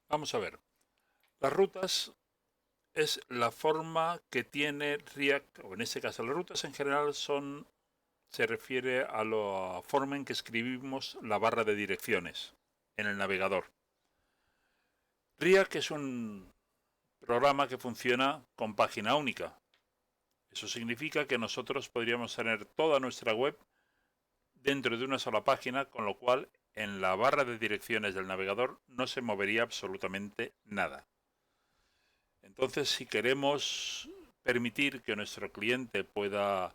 Vamos a ver. Las rutas es la forma que tiene React, o en este caso las rutas en general se refiere a la forma en que escribimos la barra de direcciones en el navegador. React es un programa que funciona con página única. Eso significa que nosotros podríamos tener toda nuestra web dentro de una sola página, con lo cual en la barra de direcciones del navegador no se movería absolutamente nada. Entonces, si queremos permitir que nuestro cliente pueda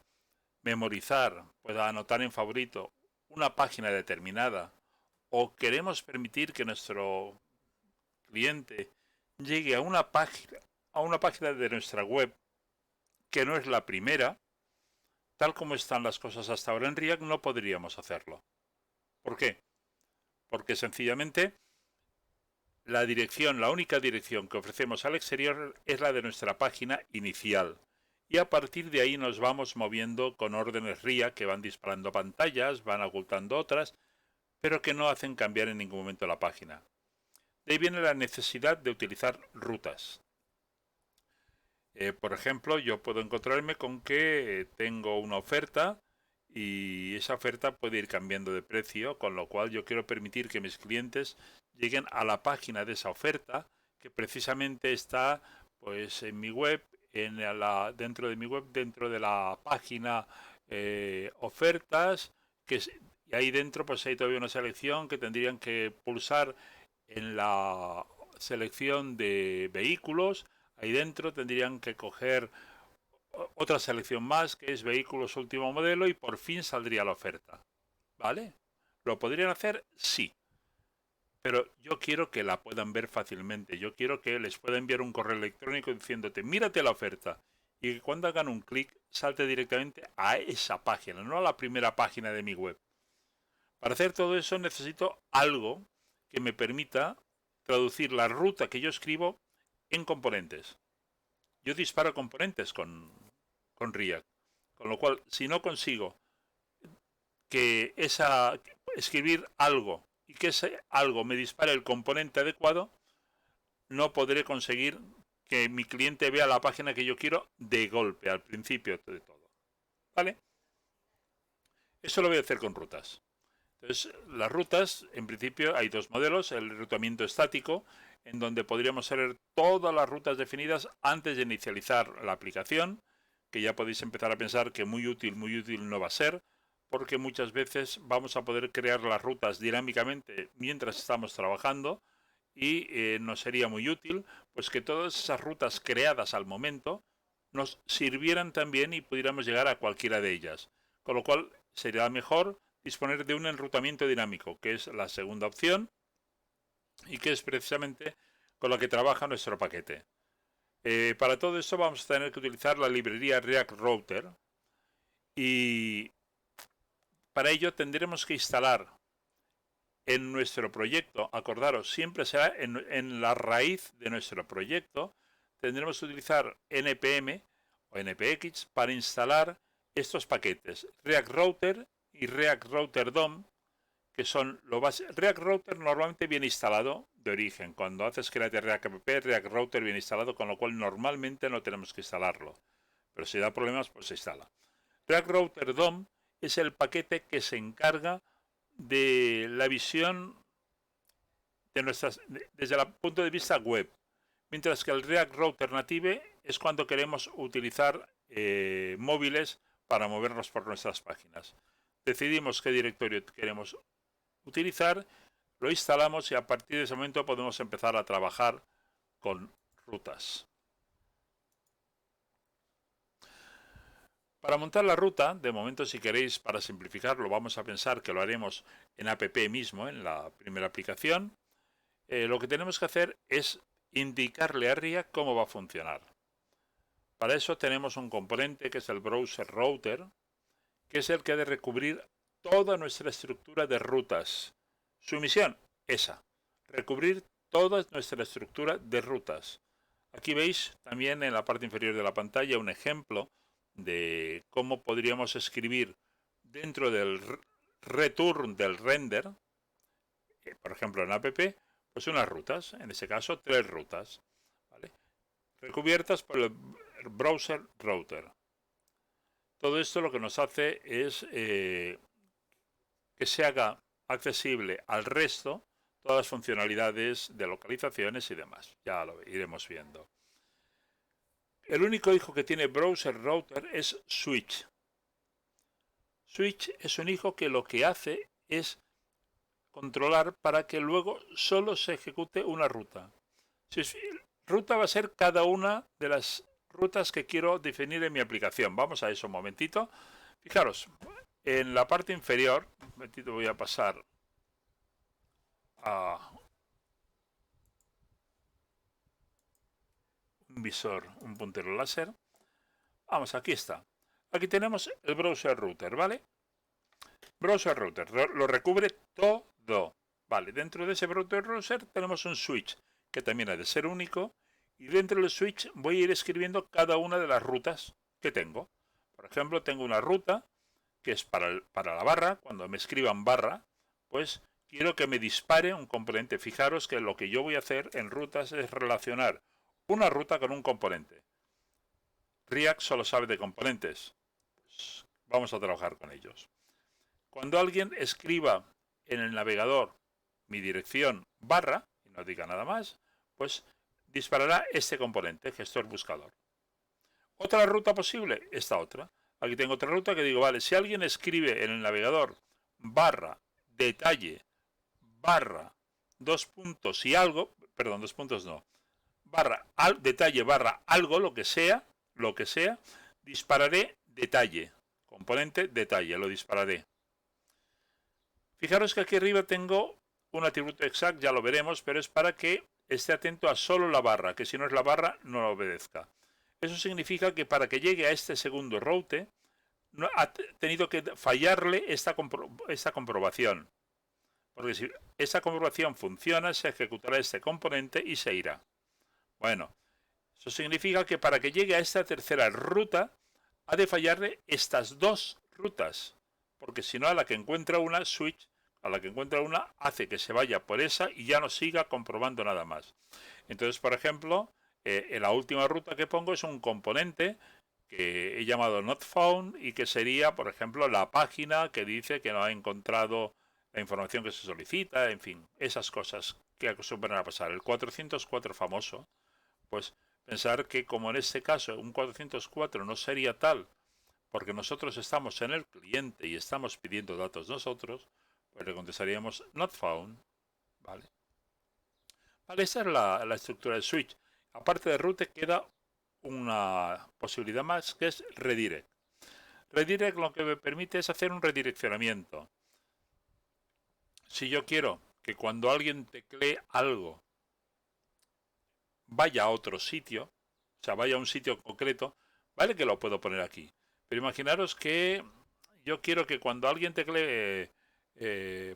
memorizar, pueda anotar en favorito una página determinada, o queremos permitir que nuestro cliente llegue a una página de nuestra web que no es la primera, tal como están las cosas hasta ahora en React, no podríamos hacerlo. ¿Por qué? Porque sencillamente la única dirección que ofrecemos al exterior es la de nuestra página inicial. Y a partir de ahí nos vamos moviendo con órdenes RIA que van disparando pantallas, van ocultando otras, pero que no hacen cambiar en ningún momento la página. De ahí viene la necesidad de utilizar rutas. Por ejemplo, yo puedo encontrarme con que tengo una oferta y esa oferta puede ir cambiando de precio, con lo cual yo quiero permitir que mis clientes lleguen a la página de esa oferta que precisamente está pues en mi web, dentro de mi web, dentro de la página ofertas, y ahí dentro pues hay todavía una selección que tendrían que pulsar en la selección de vehículos. Ahí dentro tendrían que coger otra selección más, que es vehículos último modelo, y por fin saldría la oferta. ¿Vale? ¿Lo podrían hacer? Sí. Pero yo quiero que la puedan ver fácilmente. Yo quiero que les pueda enviar un correo electrónico diciéndote, mírate la oferta. Y que cuando hagan un clic salte directamente a esa página, no a la primera página de mi web. Para hacer todo eso necesito algo que me permita traducir la ruta que yo escribo en componentes. Yo disparo componentes con React. Con lo cual, si no consigo que escribir algo y que ese algo me dispare el componente adecuado, no podré conseguir que mi cliente vea la página que yo quiero de golpe, al principio de todo. ¿Vale? Eso lo voy a hacer con rutas. Entonces, las rutas, en principio, hay dos modelos. El enrutamiento estático, en donde podríamos tener todas las rutas definidas antes de inicializar la aplicación, que ya podéis empezar a pensar que muy útil no va a ser, porque muchas veces vamos a poder crear las rutas dinámicamente mientras estamos trabajando y nos sería muy útil pues que todas esas rutas creadas al momento nos sirvieran también y pudiéramos llegar a cualquiera de ellas. Con lo cual sería mejor disponer de un enrutamiento dinámico, que es la segunda opción y que es precisamente con la que trabaja nuestro paquete. Para todo esto vamos a tener que utilizar la librería React Router y para ello tendremos que instalar en nuestro proyecto, acordaros, siempre será en la raíz de nuestro proyecto, tendremos que utilizar npm o npx para instalar estos paquetes, React Router y React Router DOM, que son lo básico. React Router normalmente viene instalado de origen. Cuando haces create React app, React Router viene instalado, con lo cual normalmente no tenemos que instalarlo. Pero si da problemas, pues se instala. React Router DOM es el paquete que se encarga de la visión desde el punto de vista web. Mientras que el React Router Native es cuando queremos utilizar móviles para movernos por nuestras páginas. Decidimos qué directorio queremos utilizar, lo instalamos y a partir de ese momento podemos empezar a trabajar con rutas. Para montar la ruta, de momento si queréis para simplificarlo, vamos a pensar que lo haremos en app mismo, en la primera aplicación. Lo que tenemos que hacer es indicarle a RIA cómo va a funcionar. Para eso tenemos un componente que es el browser router, que es el que ha de recubrir toda nuestra estructura de rutas. Su misión, esa, recubrir toda nuestra estructura de rutas. Aquí veis también en la parte inferior de la pantalla un ejemplo de cómo podríamos escribir dentro del return del render, por ejemplo en app, Pues unas rutas, en ese caso 3 rutas, ¿vale? Recubiertas por el browser router. Todo esto lo que nos hace es que se haga accesible al resto todas las funcionalidades de localizaciones y demás. Ya lo iremos viendo. El único hijo que tiene browser router es Switch. Switch es un hijo que lo que hace es controlar para que luego solo se ejecute una ruta. Si ruta va a ser cada una de las rutas que quiero definir en mi aplicación. Vamos a eso un momentito. Fijaros, en la parte inferior, un momentito voy a pasar a un visor, un puntero láser. Vamos, aquí está. Aquí tenemos el browser router, ¿vale? Browser router, lo recubre todo. Vale, dentro de ese browser tenemos un switch que también ha de ser único. Y dentro del switch voy a ir escribiendo cada una de las rutas que tengo. Por ejemplo, tengo una ruta que es para la barra. Cuando me escriban barra, pues quiero que me dispare un componente. Fijaros que lo que yo voy a hacer en rutas es relacionar una ruta con un componente. React solo sabe de componentes. Pues vamos a trabajar con ellos. Cuando alguien escriba en el navegador mi dirección barra, y no diga nada más, pues disparará este componente, gestor buscador. Otra ruta posible, esta otra. Aquí tengo otra ruta que digo, vale, si alguien escribe en el navegador barra, detalle, barra, dos puntos y algo, perdón, dos puntos no, barra, detalle, barra, algo, lo que sea, dispararé detalle, componente, detalle, lo dispararé. Fijaros que aquí arriba tengo un atributo exact, ya lo veremos, pero es para que esté atento a solo la barra, que si no es la barra no lo obedezca. Eso significa que para que llegue a este segundo route, no, ha tenido que fallarle esta comprobación. Porque si esa comprobación funciona, se ejecutará este componente y se irá. Bueno, eso significa que para que llegue a esta tercera ruta, ha de fallarle estas dos rutas. Porque si no, a la que encuentra una, switch, a la que encuentra una, hace que se vaya por esa y ya no siga comprobando nada más. Entonces, por ejemplo, en la última ruta que pongo es un componente que he llamado not found y que sería, por ejemplo, la página que dice que no ha encontrado la información que se solicita, en fin, esas cosas que acostumbran a pasar. El 404 famoso, pues pensar que como en este caso un 404 no sería tal, porque nosotros estamos en el cliente y estamos pidiendo datos nosotros, pues le contestaríamos not found, ¿vale? Vale, esa es la estructura del switch. Aparte de route queda una posibilidad más que es redirect. Redirect lo que me permite es hacer un redireccionamiento. Si yo quiero que cuando alguien teclee algo vaya a otro sitio, o sea, vaya a un sitio concreto, vale que lo puedo poner aquí. Pero imaginaros que yo quiero que cuando alguien teclee,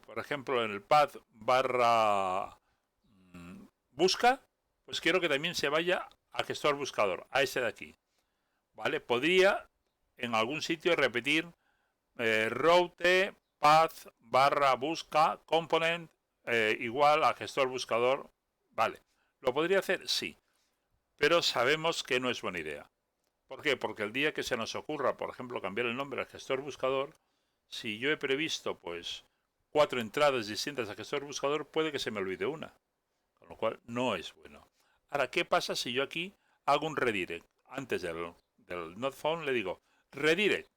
por ejemplo, en el pad barra busca, pues quiero que también se vaya a gestor buscador, a ese de aquí. ¿Vale? Podría en algún sitio repetir route path barra busca component igual a gestor buscador. Vale. ¿Lo podría hacer? Sí. Pero sabemos que no es buena idea. ¿Por qué? Porque el día que se nos ocurra, por ejemplo, cambiar el nombre al gestor buscador, si yo he previsto pues 4 entradas distintas al gestor buscador, puede que se me olvide una. Con lo cual no es bueno. Ahora, ¿qué pasa si yo aquí hago un redirect? Antes del not found le digo redirect.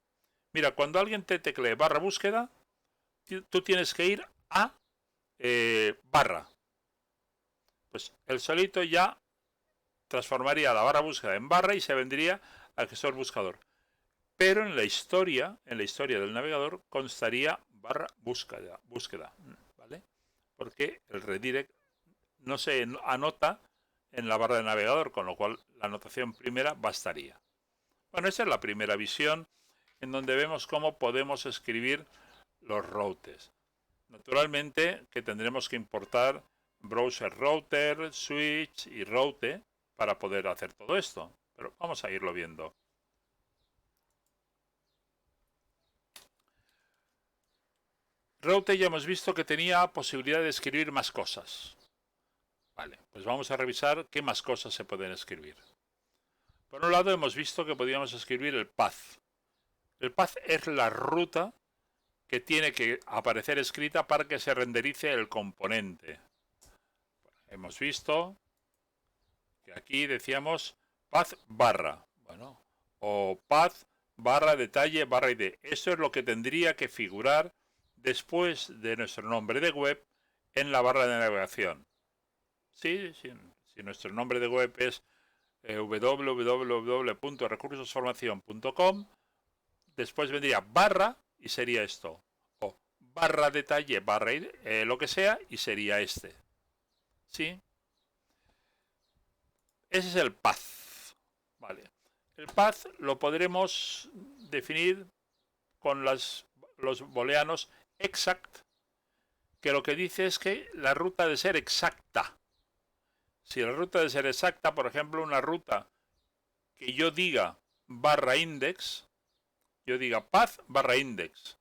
Mira, cuando alguien te teclee barra búsqueda, tú tienes que ir a barra. Pues el solito ya transformaría la barra búsqueda en barra y se vendría al gestor buscador. Pero en la historia del navegador constaría barra búsqueda, ¿vale? Porque el redirect no se anota en la barra de navegador, con lo cual la anotación primera bastaría. Bueno, esa es la primera visión en donde vemos cómo podemos escribir los routes. Naturalmente que tendremos que importar browser router, switch y route para poder hacer todo esto, pero vamos a irlo viendo. Route ya hemos visto que tenía posibilidad de escribir más cosas. Vale, pues vamos a revisar qué más cosas se pueden escribir. Por un lado hemos visto que podríamos escribir el path. El path es la ruta que tiene que aparecer escrita para que se renderice el componente. Hemos visto que aquí decíamos path barra, bueno, o path barra detalle barra id. Esto es lo que tendría que figurar después de nuestro nombre de web en la barra de navegación. Sí, si nuestro nombre de web es www.recursosformacion.com, después vendría barra y sería esto, o barra detalle barra lo que sea y sería este. ¿Sí? Ese es el path. Vale. El path lo podremos definir con los booleanos exact, que lo que dice es que la ruta debe ser exacta. Si la ruta debe ser exacta, por ejemplo, una ruta que yo diga barra index, yo diga path barra index.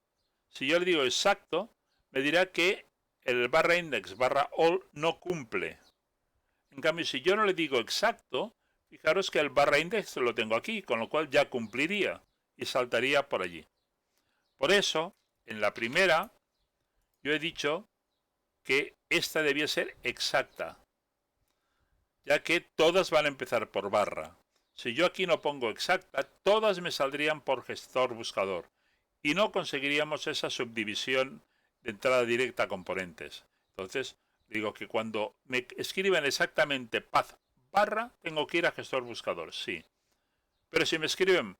Si yo le digo exacto, me dirá que el barra index barra all no cumple. En cambio, si yo no le digo exacto, fijaros que el barra index lo tengo aquí, con lo cual ya cumpliría y saltaría por allí. Por eso, en la primera, yo he dicho que esta debía ser exacta, ya que todas van a empezar por barra. Si yo aquí no pongo exacta, todas me saldrían por gestor buscador y no conseguiríamos esa subdivisión de entrada directa a componentes. Entonces, digo que cuando me escriben exactamente path barra, tengo que ir a gestor buscador, sí. Pero si me escriben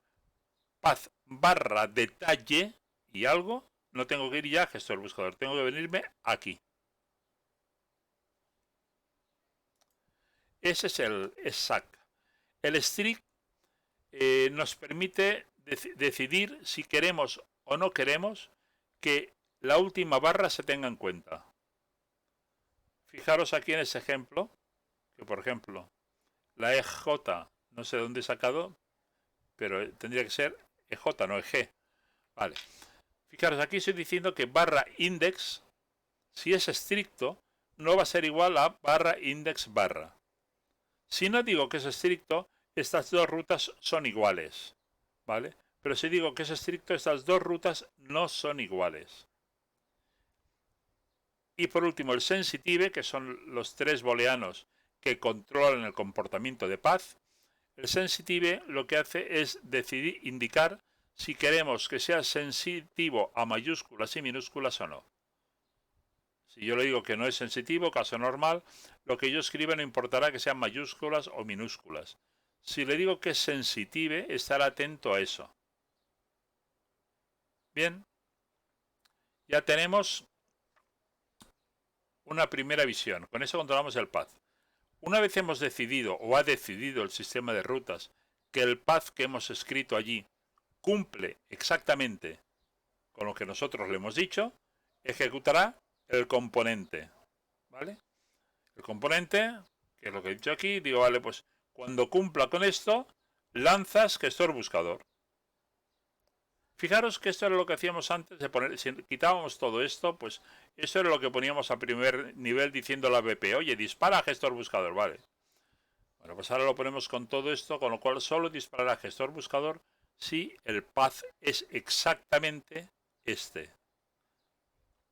path barra detalle y algo, no tengo que ir ya a gestor buscador, tengo que venirme aquí. Ese es el exact. El strict nos permite decidir si queremos o no queremos que la última barra se tenga en cuenta. Fijaros aquí en ese ejemplo, que por ejemplo, la EJ, no sé dónde he sacado, pero tendría que ser EJ, no EG. Vale. Fijaros, aquí estoy diciendo que barra index, si es estricto, no va a ser igual a barra index barra. Si no digo que es estricto, estas dos rutas son iguales, ¿vale? Pero si digo que es estricto, estas dos rutas no son iguales. Y por último, el sensitive, que son los tres booleanos que controlan el comportamiento de path. El sensitive lo que hace es decidir, indicar si queremos que sea sensitivo a mayúsculas y minúsculas o no. Si yo le digo que no es sensitivo, caso normal, lo que yo escriba no importará que sean mayúsculas o minúsculas. Si le digo que es sensitive, estará atento a eso. Bien, ya tenemos una primera visión. Con eso controlamos el path. Una vez hemos decidido o ha decidido el sistema de rutas que el path que hemos escrito allí cumple exactamente con lo que nosotros le hemos dicho, ejecutará el componente. ¿Vale? El componente, que es lo que he dicho aquí, digo, vale, pues cuando cumpla con esto, lanzas gestor buscador. Fijaros que esto era lo que hacíamos antes de poner, si quitábamos todo esto, pues eso era lo que poníamos a primer nivel diciendo la BP, oye, dispara a gestor buscador, vale. Bueno, pues ahora lo ponemos con todo esto, con lo cual solo disparará gestor buscador si el path es exactamente este.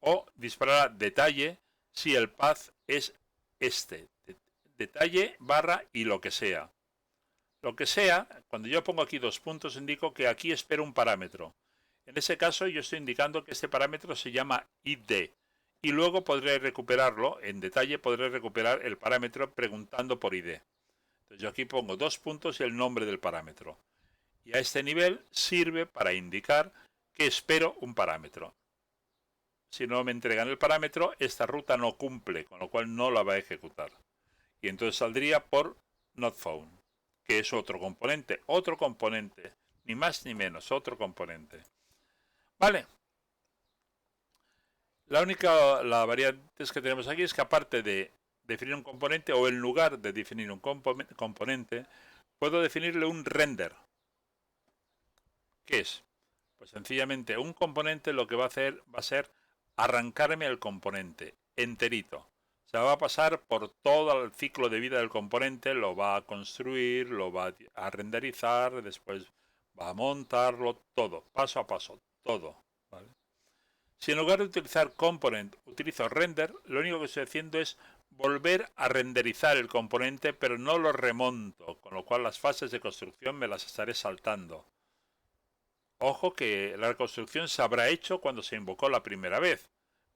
O disparará detalle si el path es este. Detalle barra y lo que sea. Lo que sea, cuando yo pongo aquí dos puntos, indico que aquí espero un parámetro. En ese caso, yo estoy indicando que este parámetro se llama id. Y luego podré recuperarlo, en detalle podré recuperar el parámetro preguntando por id. Entonces yo aquí pongo dos puntos y el nombre del parámetro. Y a este nivel sirve para indicar que espero un parámetro. Si no me entregan el parámetro, esta ruta no cumple, con lo cual no la va a ejecutar. Y entonces saldría por not found, que es otro componente, ni más ni menos, otro componente. Vale. La variante que tenemos aquí es que aparte de definir un componente o en lugar de definir un componente, puedo definirle un render. ¿Qué es? Pues sencillamente un componente lo que va a hacer va a ser arrancarme el componente enterito, Se va a pasar por todo el ciclo de vida del componente, lo va a construir, lo va a renderizar, después va a montarlo, todo, paso a paso, todo. ¿Vale? Si en lugar de utilizar component utilizo render, lo único que estoy haciendo es volver a renderizar el componente, pero no lo remonto, con lo cual las fases de construcción me las estaré saltando. Ojo que la reconstrucción se habrá hecho cuando se invocó la primera vez,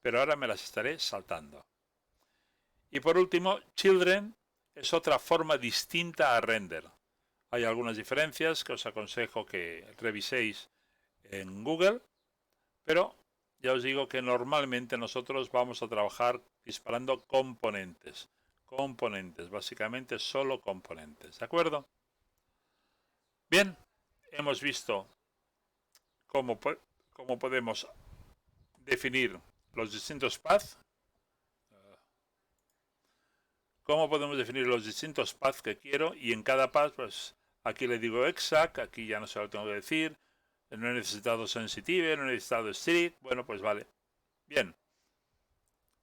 pero ahora me las estaré saltando. Y por último, children es otra forma distinta a render. Hay algunas diferencias que os aconsejo que reviséis en Google, pero ya os digo que normalmente nosotros vamos a trabajar disparando componentes. Componentes, básicamente solo componentes, ¿de acuerdo? Bien, hemos visto cómo podemos definir los distintos paths. Cómo podemos definir los distintos paths que quiero y en cada path, pues aquí le digo exact, aquí ya no se lo tengo que decir, no he necesitado sensitive, no he necesitado strict, bueno, pues vale. Bien,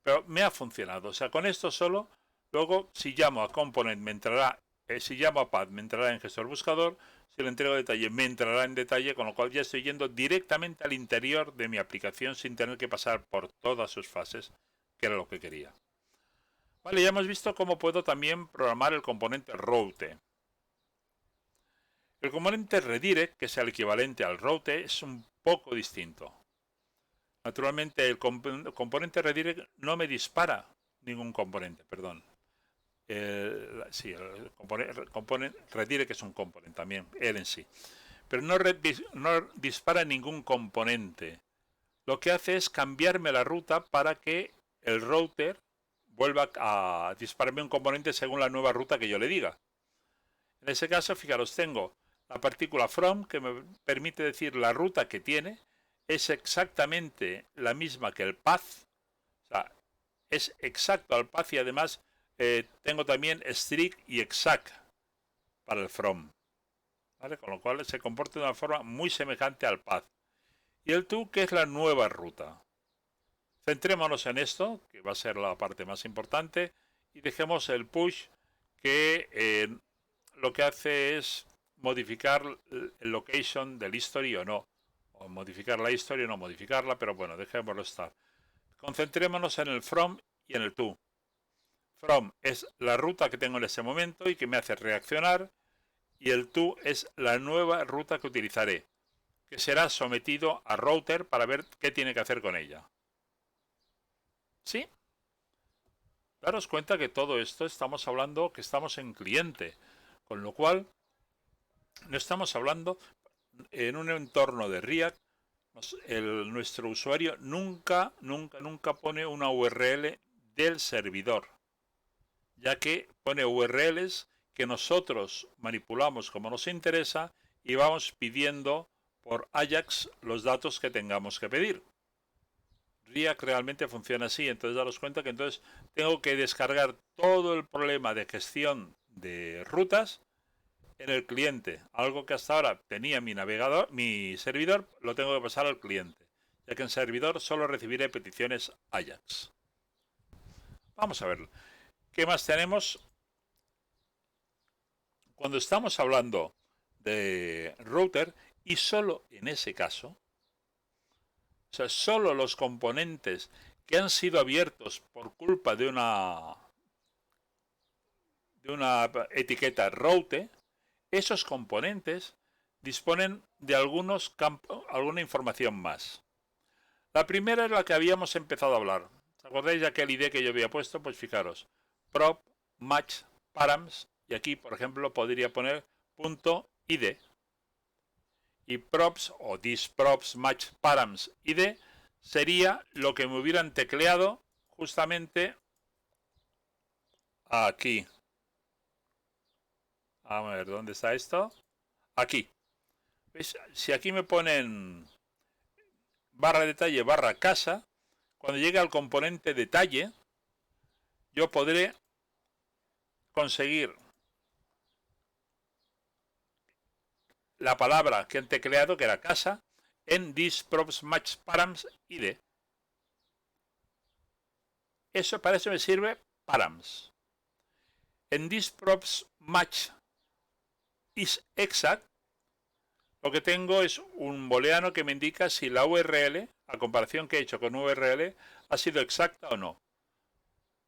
pero me ha funcionado, o sea, con esto solo, luego si llamo a component me entrará, si llamo a path me entrará en gestor buscador, si le entrego detalle me entrará en detalle, con lo cual ya estoy yendo directamente al interior de mi aplicación sin tener que pasar por todas sus fases, que era lo que quería. Vale, ya hemos visto cómo puedo también programar el componente route. El componente redirect, que es el equivalente al route, es un poco distinto. Naturalmente, el componente redirect no me dispara ningún componente, perdón. El componente redirect es un componente también, él en sí. Pero no dispara ningún componente. Lo que hace es cambiarme la ruta para que el router vuelva a dispararme un componente según la nueva ruta que yo le diga. En ese caso, fijaros, tengo la partícula from que me permite decir la ruta que tiene, es exactamente la misma que el path, o sea, es exacto al path y además tengo también strict y exact para el from, ¿vale? Con lo cual se comporta de una forma muy semejante al path. Y el to, que es la nueva ruta. Centrémonos en esto, que va a ser la parte más importante, y dejemos el push, que lo que hace es modificar el location del history o no, o modificar la history o no modificarla, pero bueno, dejémoslo estar. Concentrémonos en el from y en el to. From es la ruta que tengo en ese momento y que me hace reaccionar, y el to es la nueva ruta que utilizaré, que será sometido a router para ver qué tiene que hacer con ella. ¿Sí? Daros cuenta que todo esto estamos hablando que estamos en cliente, con lo cual no estamos hablando en un entorno de React. Nuestro usuario nunca pone una URL del servidor, ya que pone URLs que nosotros manipulamos como nos interesa y vamos pidiendo por Ajax los datos que tengamos que pedir. React realmente funciona así, entonces daros cuenta que entonces tengo que descargar todo el problema de gestión de rutas en el cliente, algo que hasta ahora tenía mi navegador, mi servidor, lo tengo que pasar al cliente, ya que en servidor solo recibiré peticiones Ajax. Vamos a ver, ¿qué más tenemos? Cuando estamos hablando de router, y solo en ese caso, o sea, solo los componentes que han sido abiertos por culpa de una etiqueta route, esos componentes disponen de alguna información más. La primera es la que habíamos empezado a hablar. ¿Os acordáis de aquel ID que yo había puesto? Pues fijaros, prop, match, params, y aquí, por ejemplo, podría poner .id. Y props o thisProps match params id sería lo que me hubieran tecleado justamente aquí. Vamos a ver, ¿dónde está esto? Aquí. ¿Veis? Si aquí me ponen barra detalle barra casa, cuando llegue al componente detalle, yo podré conseguir la palabra que han tecleado, que era casa, en thisProps match params id. Para eso me sirve params. En this props match is exact, lo que tengo es un booleano que me indica si la URL, a comparación que he hecho con URL, ha sido exacta o no.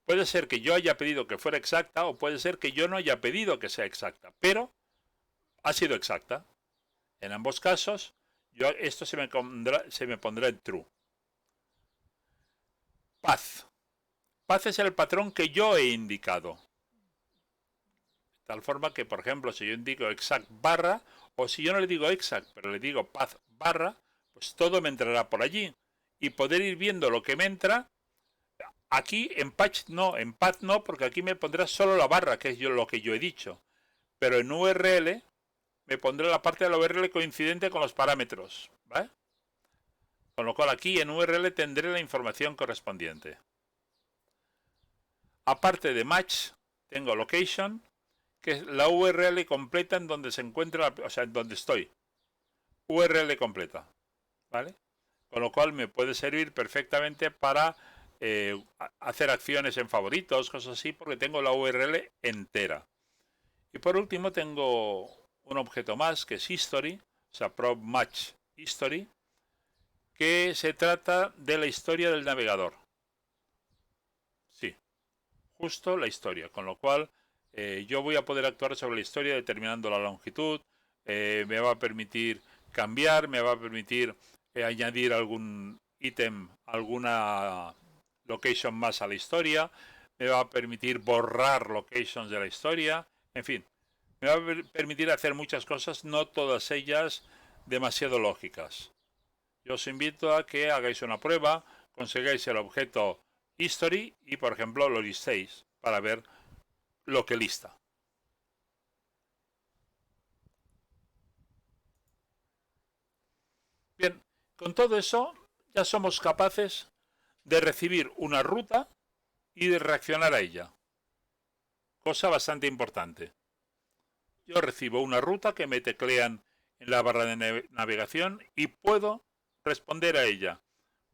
Puede ser que yo haya pedido que fuera exacta o puede ser que yo no haya pedido que sea exacta, pero ha sido exacta. En ambos casos, esto se me pondrá en true. Path. Path es el patrón que yo he indicado. De tal forma que, por ejemplo, si yo indico exact barra, o si yo no le digo exact, pero le digo path barra, pues todo me entrará por allí. Y poder ir viendo lo que me entra. Aquí en patch no, en path no, porque aquí me pondrá solo la barra, que es lo que yo he dicho. Pero en URL me pondrá la parte de la URL coincidente con los parámetros, ¿vale? Con lo cual aquí en URL tendré la información correspondiente. Aparte de match, tengo location, que es la URL completa en donde se encuentra, o sea, en donde estoy. URL completa, ¿vale? Con lo cual me puede servir perfectamente para hacer acciones en favoritos, cosas así, porque tengo la URL entera. Y por último tengo un objeto más que es history, o sea, prop match history, que se trata de la historia del navegador. Sí, justo la historia, con lo cual yo voy a poder actuar sobre la historia determinando la longitud, me va a permitir cambiar, me va a permitir añadir algún ítem, alguna location más a la historia, me va a permitir borrar locations de la historia, en fin, me va a permitir hacer muchas cosas, no todas ellas demasiado lógicas. Yo os invito a que hagáis una prueba, consigáis el objeto history y, por ejemplo, lo listéis para ver lo que lista. Bien, con todo eso ya somos capaces de recibir una ruta y de reaccionar a ella. Cosa bastante importante. Yo recibo una ruta que me teclean en la barra de navegación y puedo responder a ella.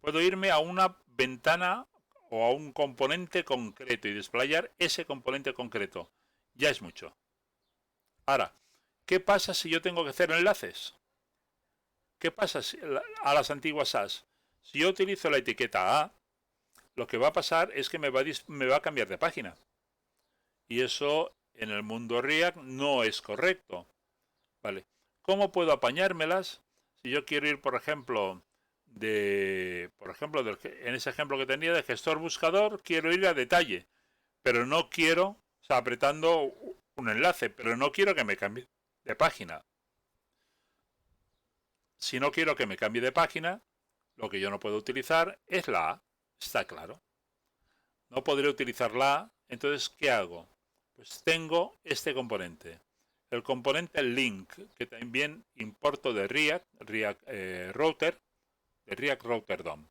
Puedo irme a una ventana o a un componente concreto y desplayar ese componente concreto. Ya es mucho. Ahora, ¿qué pasa si yo tengo que hacer enlaces? ¿Qué pasa a las antiguas SAS? Si yo utilizo la etiqueta A, lo que va a pasar es que me va a cambiar de página. Y eso en el mundo React no es correcto. ¿Vale? ¿Cómo puedo apañármelas? Si yo quiero ir, por ejemplo, en ese ejemplo que tenía de gestor buscador, quiero ir a detalle, pero no quiero, o sea, apretando un enlace, pero no quiero que me cambie de página. Si no quiero que me cambie de página, lo que yo no puedo utilizar es la A, está claro. No podré utilizar la A, entonces, ¿qué hago? Pues tengo este componente. El componente link, que también importo de React Router, de React Router DOM.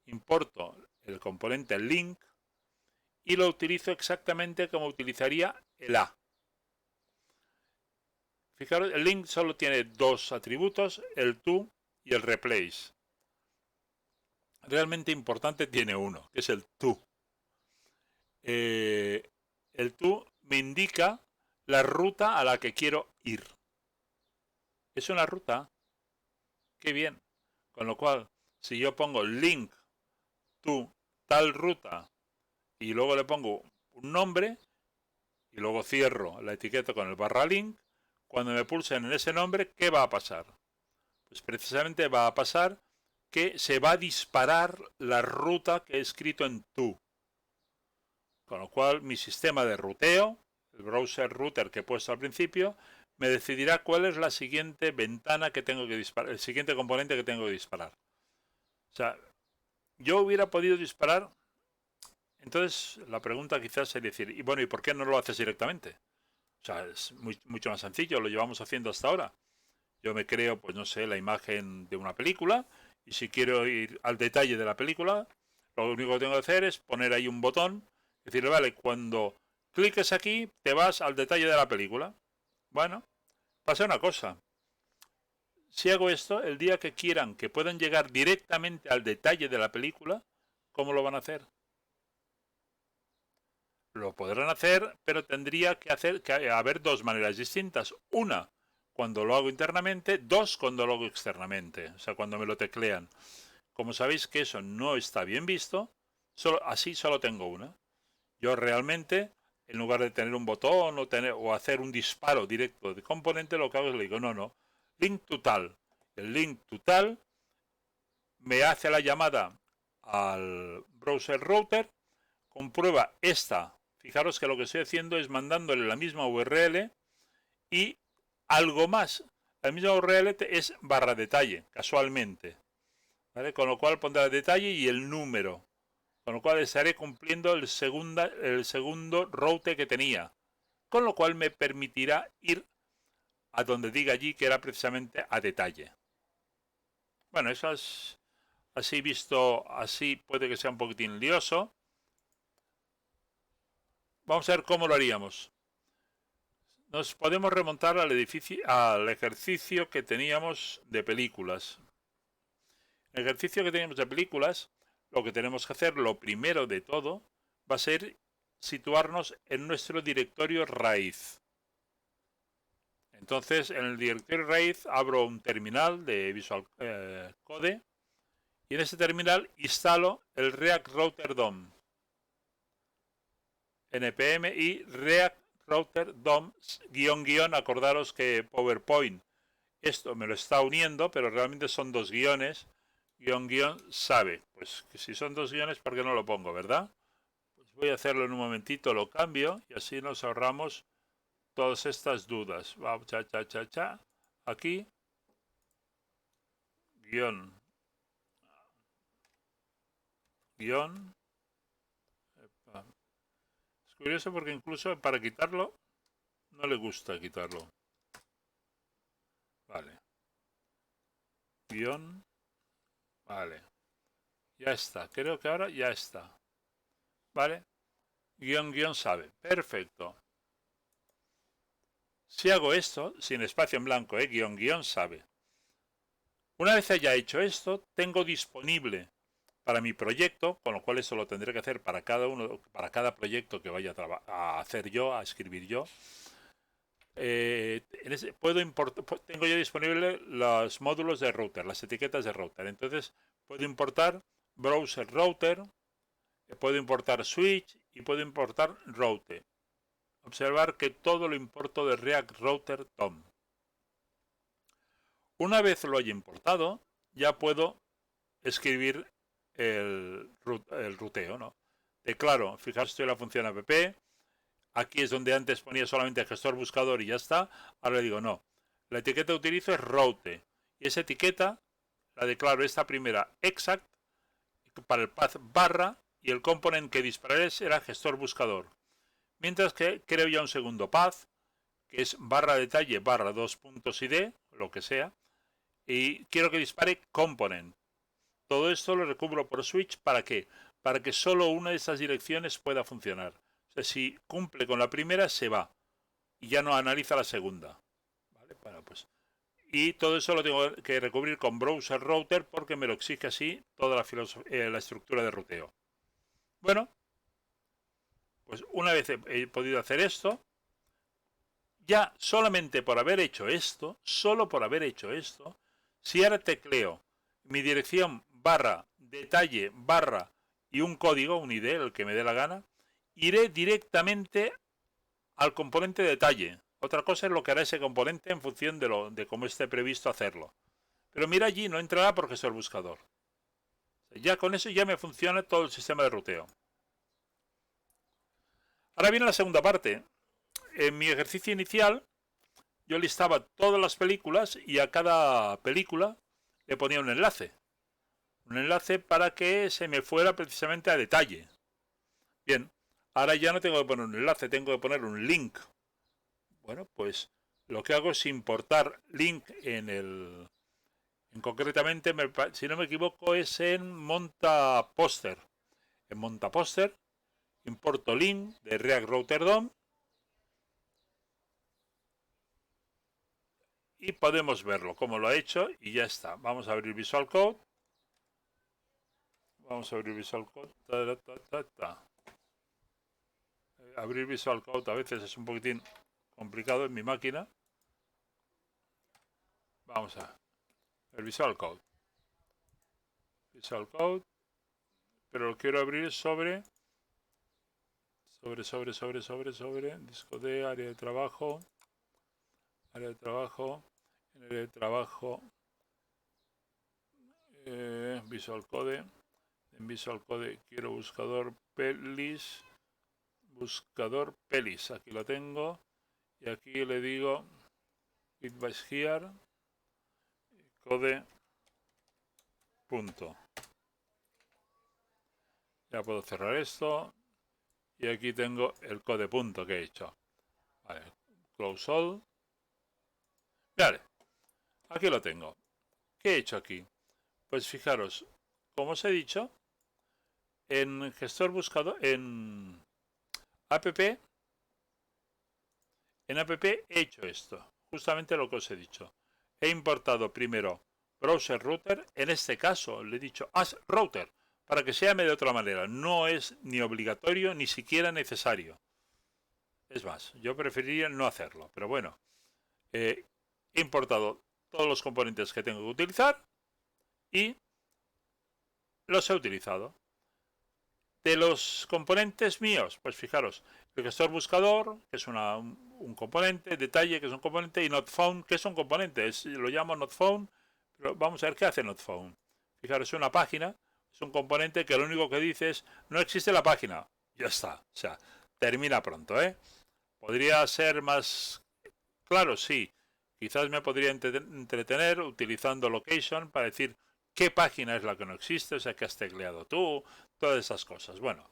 Importo el componente link y lo utilizo exactamente como utilizaría el A. Fijaros, el link solo tiene dos atributos, el to y el replace. Realmente importante tiene uno, que es el to. El to me indica la ruta a la que quiero ir. Es una ruta. Qué bien. Con lo cual, si yo pongo link to tal ruta y luego le pongo un nombre y luego cierro la etiqueta con el barra link, cuando me pulsen en ese nombre, ¿qué va a pasar? Pues precisamente va a pasar que se va a disparar la ruta que he escrito en to. Con lo cual mi sistema de ruteo, el browser router que he puesto al principio, me decidirá cuál es la siguiente ventana que tengo que disparar, el siguiente componente que tengo que disparar. O sea, yo hubiera podido disparar. Entonces, la pregunta quizás sería decir, y bueno, ¿y por qué no lo haces directamente? O sea, es mucho más sencillo, lo llevamos haciendo hasta ahora. Yo me creo, pues no sé, la imagen de una película, y si quiero ir al detalle de la película, lo único que tengo que hacer es poner ahí un botón, decirle, vale, cuando cliques aquí, te vas al detalle de la película. Bueno, pasa una cosa. Si hago esto, el día que quieran que puedan llegar directamente al detalle de la película, ¿cómo lo van a hacer? lo podrán hacer, pero tendría que haber dos maneras distintas. Una, cuando lo hago internamente, dos, cuando lo hago externamente, o sea, cuando me lo teclean. Como sabéis que eso no está bien visto, así solo tengo una. Yo realmente, en lugar de tener un botón o hacer un disparo directo de componente, lo que hago es le digo, no, link to tal. El link to tal me hace la llamada al browser router, comprueba esta. Fijaros que lo que estoy haciendo es mandándole la misma URL y algo más. La misma URL es barra detalle, casualmente. ¿Vale? Con lo cual pondrá el detalle y el número. Con lo cual estaré cumpliendo el segundo route que tenía. Con lo cual me permitirá ir a donde diga allí que era precisamente a detalle. Bueno, eso es así visto, así puede que sea un poquitín lioso. Vamos a ver cómo lo haríamos. Nos podemos remontar al ejercicio que teníamos de películas. El ejercicio que teníamos de películas, lo que tenemos que hacer, lo primero de todo, va a ser situarnos en nuestro directorio raíz. Entonces, en el directorio raíz abro un terminal de Visual Code y en ese terminal instalo el React Router DOM. npm y React Router DOM --, acordaros que PowerPoint esto me lo está uniendo, pero realmente son dos guiones, -- sabe. Pues que si son dos guiones, ¿por qué no lo pongo, verdad? Pues voy a hacerlo en un momentito, lo cambio y así nos ahorramos todas estas dudas. Vamos, aquí, guión, guión. Es curioso porque incluso para quitarlo, no le gusta quitarlo. Vale. Guión. Vale. Ya está. Creo que ahora ya está. Vale. Guión sabe. Perfecto. Si hago esto, sin espacio en blanco, guión sabe. Una vez haya hecho esto, tengo disponible para mi proyecto, con lo cual eso lo tendré que hacer para cada proyecto que vaya a hacer yo, a escribir yo. Tengo ya disponible los módulos de router, las etiquetas de router. Entonces puedo importar browser router, puedo importar switch y puedo importar route. Observar que todo lo importo de React Router DOM. Una vez lo haya importado, ya puedo escribir el ruteo, ¿no? Declaro, fijaros, estoy en la función app. Aquí es donde antes ponía solamente el gestor buscador y ya está. Ahora le digo no. La etiqueta que utilizo es route. Y esa etiqueta la declaro esta primera exact para el path barra y el component que dispararé será gestor buscador. Mientras que creo ya un segundo path que es barra detalle barra 2.id, lo que sea. Y quiero que dispare component. Todo esto lo recubro por switch. ¿Para qué? Para que solo una de esas direcciones pueda funcionar. O sea, si cumple con la primera, se va. Y ya no analiza la segunda. ¿Vale? Bueno, pues. Y todo eso lo tengo que recubrir con browser router porque me lo exige así toda la estructura de ruteo. Bueno, pues una vez he podido hacer esto, ya solamente por haber hecho esto, solo por haber hecho esto, si ahora tecleo mi dirección barra detalle barra y un código, un ID, el que me dé la gana, iré directamente al componente detalle. Otra cosa es lo que hará ese componente en función de cómo esté previsto hacerlo. Pero mira allí, no entrará porque es el buscador. Ya con eso ya me funciona todo el sistema de ruteo. Ahora viene la segunda parte. En mi ejercicio inicial yo listaba todas las películas y a cada película le ponía un enlace. Un enlace para que se me fuera precisamente a detalle. Bien, ahora ya no tengo que poner un enlace, tengo que poner un link. Bueno, pues lo que hago es importar link concretamente, si no me equivoco, es en MontaPoster. En MontaPoster importo link de React Router DOM y podemos verlo como lo ha hecho y ya está. Vamos a abrir Visual Code. Vamos a abrir Visual Code. abrir Visual Code a veces es un poquitín complicado en mi máquina. Vamos a el Visual Code. Visual Code, pero lo quiero abrir sobre disco D, área de trabajo, en área de trabajo, Visual Code. En Visual Code quiero buscador pelis, aquí lo tengo, y aquí le digo it by here, code punto. Ya puedo cerrar esto, y aquí tengo el code punto que he hecho. Vale, close all. Vale, aquí lo tengo. ¿Qué he hecho aquí? Pues fijaros, como os he dicho, en gestor buscador, en app he hecho esto, justamente lo que os he dicho. He importado primero browser router, en este caso le he dicho as router, para que se llame de otra manera. No es ni obligatorio ni siquiera necesario. Es más, yo preferiría no hacerlo, pero bueno, he importado todos los componentes que tengo que utilizar y los he utilizado. De los componentes míos, pues fijaros, el gestor buscador, que es un componente, detalle, que es un componente, y notPhone, que es un componente, lo llamo notPhone, pero vamos a ver qué hace notPhone. Fijaros, es una página, es un componente que lo único que dice es, no existe la página, ya está, o sea, termina pronto, ¿eh? ¿Podría ser más claro? Sí, quizás me podría entretener utilizando location para decir qué página es la que no existe, o sea, que has tecleado tú, todas esas cosas. Bueno,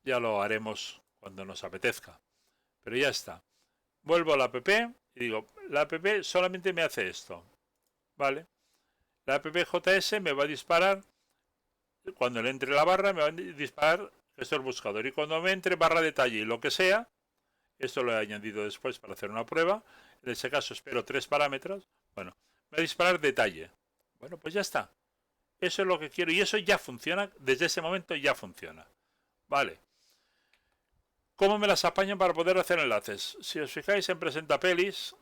ya lo haremos cuando nos apetezca. Pero ya está. Vuelvo a la app y digo, la app solamente me hace esto. ¿Vale? La app JS me va a disparar, cuando le entre la barra, me va a disparar gestor buscador. Y cuando me entre barra detalle y lo que sea, esto lo he añadido después para hacer una prueba. En ese caso espero 3 parámetros. Bueno, me va a disparar detalle. Bueno, pues ya está. Eso es lo que quiero y eso ya funciona. Desde ese momento ya funciona. Vale. ¿Cómo me las apañan para poder hacer enlaces? Si os fijáis en Presenta Pelis,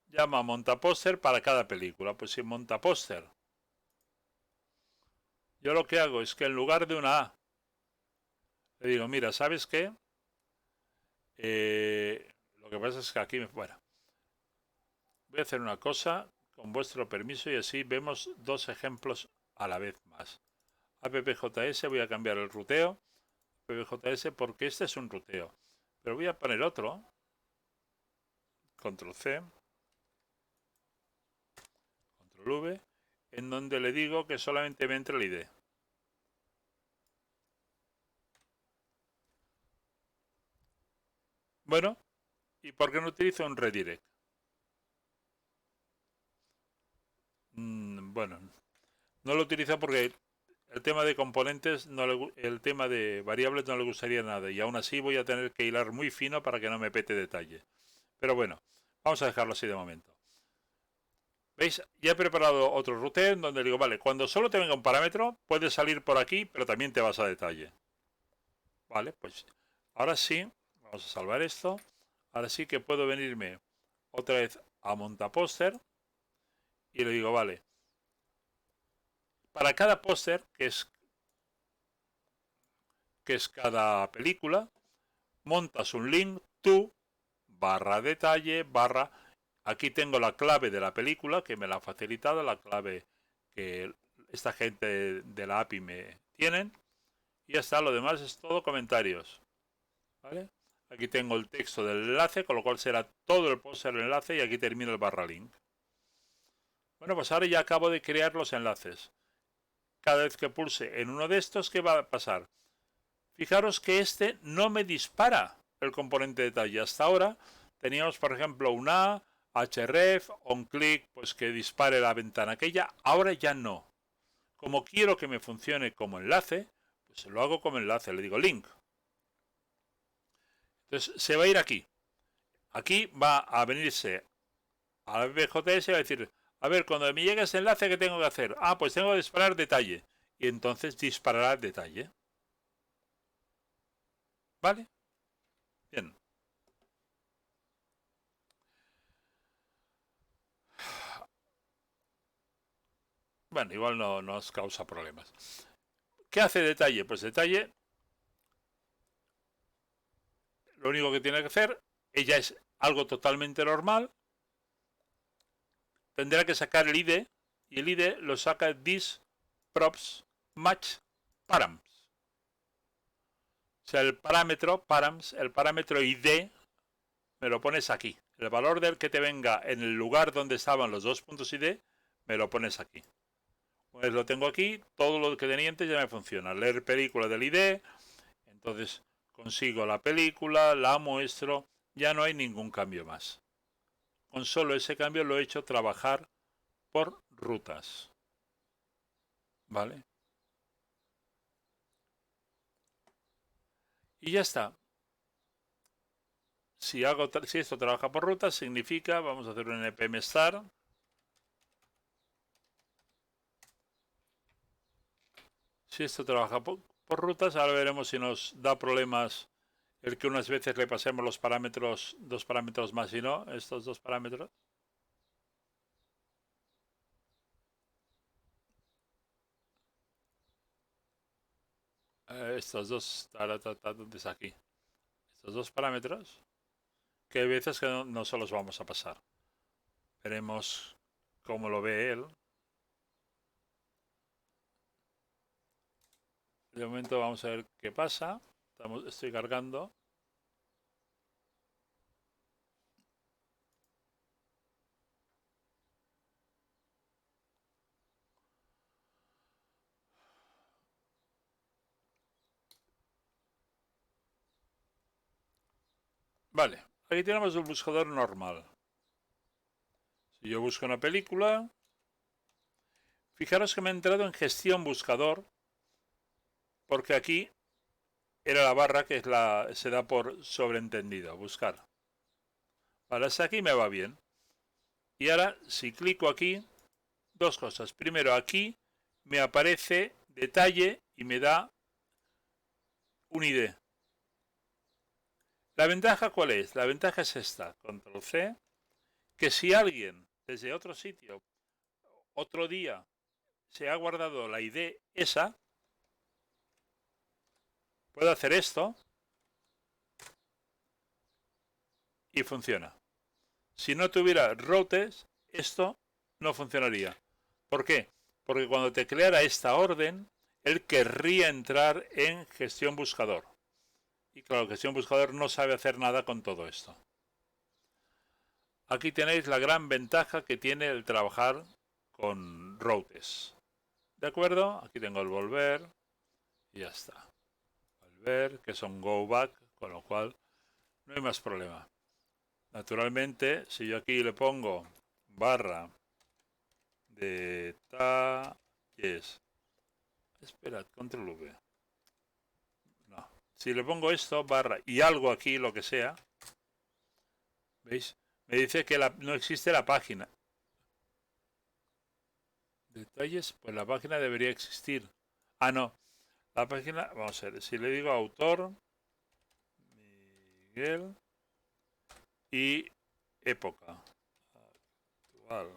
llama montapóster para cada película. Pues en montapóster, yo lo que hago es que en lugar de una A, le digo, mira, ¿sabes qué? Lo que pasa es que aquí, bueno, voy a hacer una cosa con vuestro permiso y así vemos dos ejemplos a la vez más. AppJS, voy a cambiar el ruteo. AppJS porque este es un ruteo. Pero voy a poner otro. Control C. Control V. En donde le digo que solamente me entre la ID. Bueno, ¿y por qué no utilizo un redirect? Bueno, no lo utilizo porque el tema de componentes, el tema de variables no le gustaría nada y aún así voy a tener que hilar muy fino para que no me pete detalle. Pero bueno, vamos a dejarlo así de momento. ¿Veis? Ya he preparado otro routeo en donde digo, vale, cuando solo te venga un parámetro, puedes salir por aquí, pero también te vas a detalle. Vale, pues ahora sí, vamos a salvar esto. Ahora sí que puedo venirme otra vez a montapóster y le digo, vale, para cada póster, que es cada película, montas un link tú barra detalle barra. Aquí tengo la clave de la película que me la ha facilitado, la clave que esta gente de la API me tienen. Y ya está, lo demás es todo comentarios. ¿Vale? Aquí tengo el texto del enlace, con lo cual será todo el póster el enlace y aquí termina el barra link. Bueno, pues ahora ya acabo de crear los enlaces. Cada vez que pulse en uno de estos, ¿qué va a pasar? Fijaros que este no me dispara el componente de detalle. Hasta ahora teníamos, por ejemplo, una href, onClick, pues que dispare la ventana aquella. Ahora ya no. Como quiero que me funcione como enlace, pues lo hago como enlace. Le digo link. Entonces se va a ir aquí. Aquí va a venirse a la BJS y va a decir, a ver, cuando me llegue ese enlace, ¿qué tengo que hacer? Ah, pues tengo que disparar detalle. Y entonces disparará detalle. ¿Vale? Bien. Bueno, igual no nos causa problemas. ¿Qué hace detalle? Pues detalle, lo único que tiene que hacer, ella es algo totalmente normal, tendrá que sacar el ID y el ID lo saca this props match params. O sea, el parámetro params, el parámetro ID me lo pones aquí. El valor del que te venga en el lugar donde estaban los dos puntos ID me lo pones aquí. Pues lo tengo aquí, todo lo que tenía antes ya me funciona. Leer película del ID, entonces consigo la película, la muestro, ya no hay ningún cambio más. Con solo ese cambio lo he hecho trabajar por rutas. ¿Vale? Y ya está. Si esto trabaja por rutas, significa, vamos a hacer un npm star. Si esto trabaja por rutas, ahora veremos si nos da problemas el que unas veces le pasemos los parámetros, dos parámetros más y no, estos dos parámetros. Estos dos, ¿dónde está aquí? Estos dos parámetros, que hay veces que no se los vamos a pasar. Veremos cómo lo ve él. De momento vamos a ver qué pasa. Estoy cargando. Vale, aquí tenemos el buscador normal. Si yo busco una película, fijaros que me he entrado en gestión buscador, porque aquí era la barra que se da por sobreentendido, buscar. Vale, hasta aquí me va bien. Y ahora, si clico aquí, dos cosas. Primero, aquí me aparece detalle y me da un ID. ¿La ventaja cuál es? La ventaja es esta, control C, que si alguien desde otro sitio, otro día, se ha guardado la ID esa, puedo hacer esto y funciona. Si no tuviera routes, esto no funcionaría. ¿Por qué? Porque cuando tecleara esta orden, él querría entrar en gestión buscador. Y claro, gestión buscador no sabe hacer nada con todo esto. Aquí tenéis la gran ventaja que tiene el trabajar con routes. ¿De acuerdo? Aquí tengo el volver y ya está. Volver, que son go back, con lo cual no hay más problema. Naturalmente, si yo aquí le pongo barra detalles, esperad, control V. No. Si le pongo esto, barra y algo aquí, lo que sea, ¿veis? Me dice que no existe la página. Detalles, pues la página debería existir. Ah, no. La página, vamos a ver, si le digo autor, Miguel y época. Actual.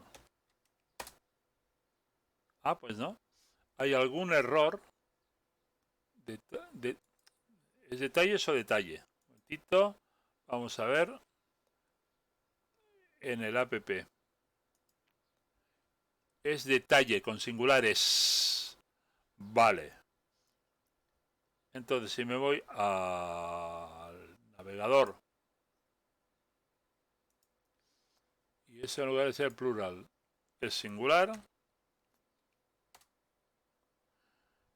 Ah, pues no. Hay algún error. ¿Es detalles o detalle? Un momentito. Vamos a ver en el app. Es detalle con singulares. Vale. Entonces, si me voy al navegador y ese en lugar de ser plural es singular,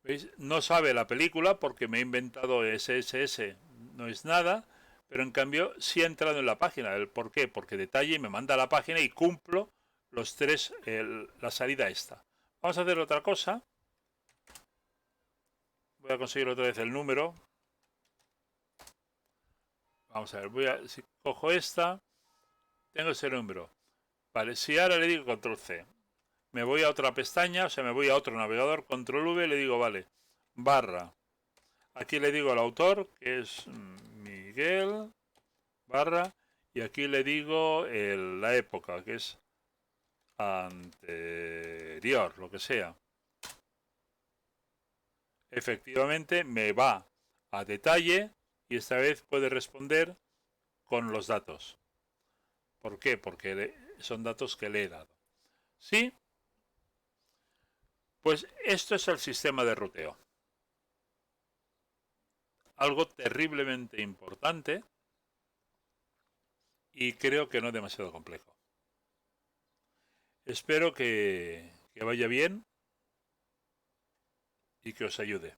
¿veis? No sabe la película porque me he inventado SSS, no es nada, pero en cambio sí ha entrado en la página. ¿Por qué? Porque detalle me manda a la página y cumplo los tres, la salida esta. Vamos a hacer otra cosa. Voy a conseguir otra vez el número. Vamos a ver, si cojo esta, tengo ese número. Vale, si ahora le digo control C, me voy a otra pestaña, o sea, me voy a otro navegador, control V, le digo, vale, barra. Aquí le digo al autor, que es Miguel, barra, y aquí le digo la época, que es anterior, lo que sea. Efectivamente me va a detalle y esta vez puede responder con los datos. ¿Por qué? Porque son datos que le he dado. ¿Sí? Pues esto es el sistema de ruteo. Algo terriblemente importante y creo que no demasiado complejo. Espero que vaya bien y que os ayude.